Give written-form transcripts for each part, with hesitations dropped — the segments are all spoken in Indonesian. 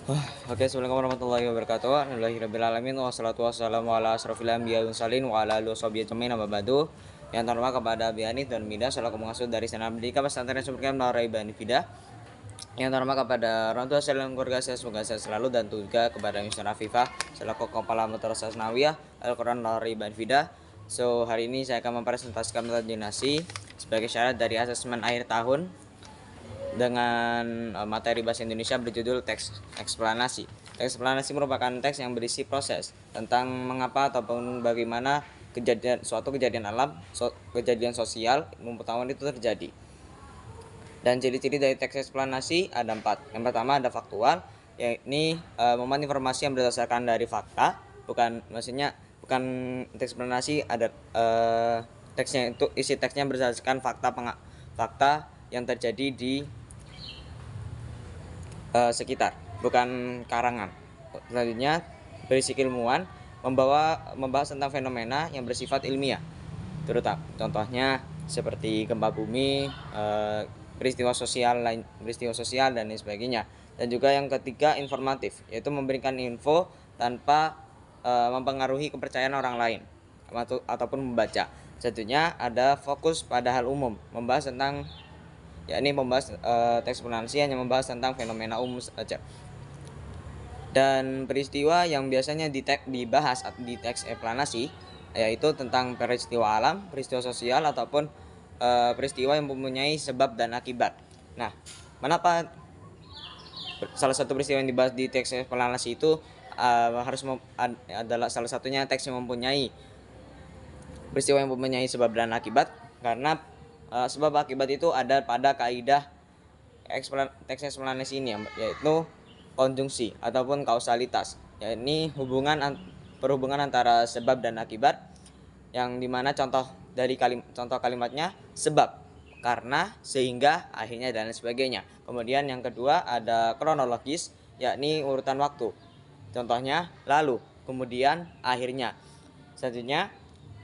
Oke, Assalamualaikum warahmatullahi wabarakatuh. Alhamdulillahirabbil alamin wassalatu wassalamu ala asrofil anbiya'i wal mursalin wa ala alihi washabihi ajmain amma ba'du. Yang terhormat kepada Biani dan Mida selaku pengasuh dari Senam Pendidikan Pesantren Sumberkan Melalui Bani Fida. Yang terhormat kepada orang tua saya dan keluarga saya, semoga saya selalu, dan juga kepada Mister Afifah selaku kepala Madrasah Sanawiyah Al-Quran Melalui Bani Fida. So, hari ini saya akan mempresentasikan metode jonasi sebagai syarat dari asesmen akhir tahun dengan materi bahasa Indonesia berjudul teks eksplanasi. Teks eksplanasi merupakan teks yang berisi proses tentang mengapa ataupun bagaimana suatu kejadian alam, kejadian sosial, pengetahuan itu terjadi. Dan ciri-ciri dari teks eksplanasi ada 4. Yang pertama ada faktual, yakni memuat informasi yang berdasarkan dari fakta, bukan teks eksplanasi ada teksnya itu isi teksnya berdasarkan fakta yang terjadi di sekitar, bukan karangan. Selanjutnya berisi ilmuwan, membahas tentang fenomena yang bersifat ilmiah, terutama contohnya seperti gempa bumi, peristiwa sosial dan lain sebagainya. Dan juga yang ketiga informatif, yaitu memberikan info tanpa mempengaruhi kepercayaan orang lain ataupun membaca. Satunya ada fokus pada hal umum, membahas tentang teks eksplanasi hanya membahas tentang fenomena umum saja. Dan peristiwa yang biasanya dibahas di teks eksplanasi yaitu tentang peristiwa alam, peristiwa sosial, ataupun peristiwa yang mempunyai sebab dan akibat. Nah, mengapa salah satu peristiwa yang dibahas di teks eksplanasi itu adalah salah satunya teks yang mempunyai peristiwa yang mempunyai sebab dan akibat? Karena sebab akibat itu ada pada kaidah teks eksplanasi ini, yaitu konjungsi ataupun kausalitas, yakni perhubungan antara sebab dan akibat, yang dimana contoh kalimatnya sebab, karena, sehingga, akhirnya, dan sebagainya. Kemudian yang kedua ada kronologis, yakni urutan waktu, contohnya lalu, kemudian, akhirnya. Selanjutnya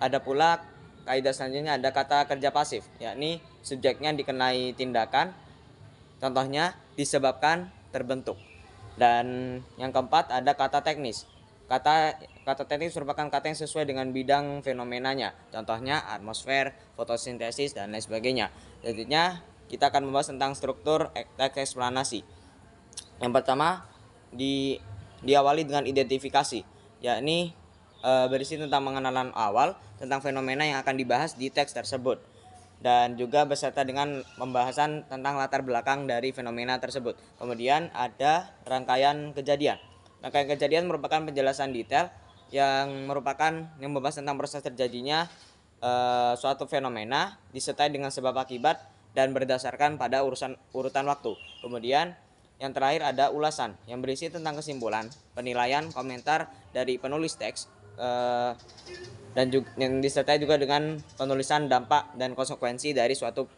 ada pula kaidah selanjutnya ada kata kerja pasif, yakni subjeknya dikenai tindakan, contohnya disebabkan, terbentuk. Dan yang keempat ada kata teknis. Kata teknis merupakan kata yang sesuai dengan bidang fenomenanya, contohnya atmosfer, fotosintesis, dan lain sebagainya. Selanjutnya kita akan membahas tentang struktur teks eksplanasi. Yang pertama diawali dengan identifikasi, yakni berisi tentang pengenalan awal tentang fenomena yang akan dibahas di teks tersebut, dan juga beserta dengan pembahasan tentang latar belakang dari fenomena tersebut. Kemudian ada rangkaian kejadian. Rangkaian kejadian merupakan penjelasan detail yang membahas tentang proses terjadinya suatu fenomena disertai dengan sebab akibat dan berdasarkan pada urutan waktu. Kemudian yang terakhir ada ulasan yang berisi tentang kesimpulan, penilaian, komentar dari penulis teks, dan juga yang disertai juga dengan penulisan dampak dan konsekuensi dari suatu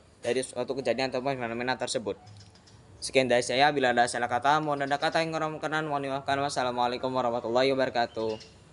kejadian atau fenomena tersebut. Sekian dari saya, bila ada salah kata mohon ada kata yang kurang berkenan mohon dimaafkan. Wassalamualaikum warahmatullahi wabarakatuh.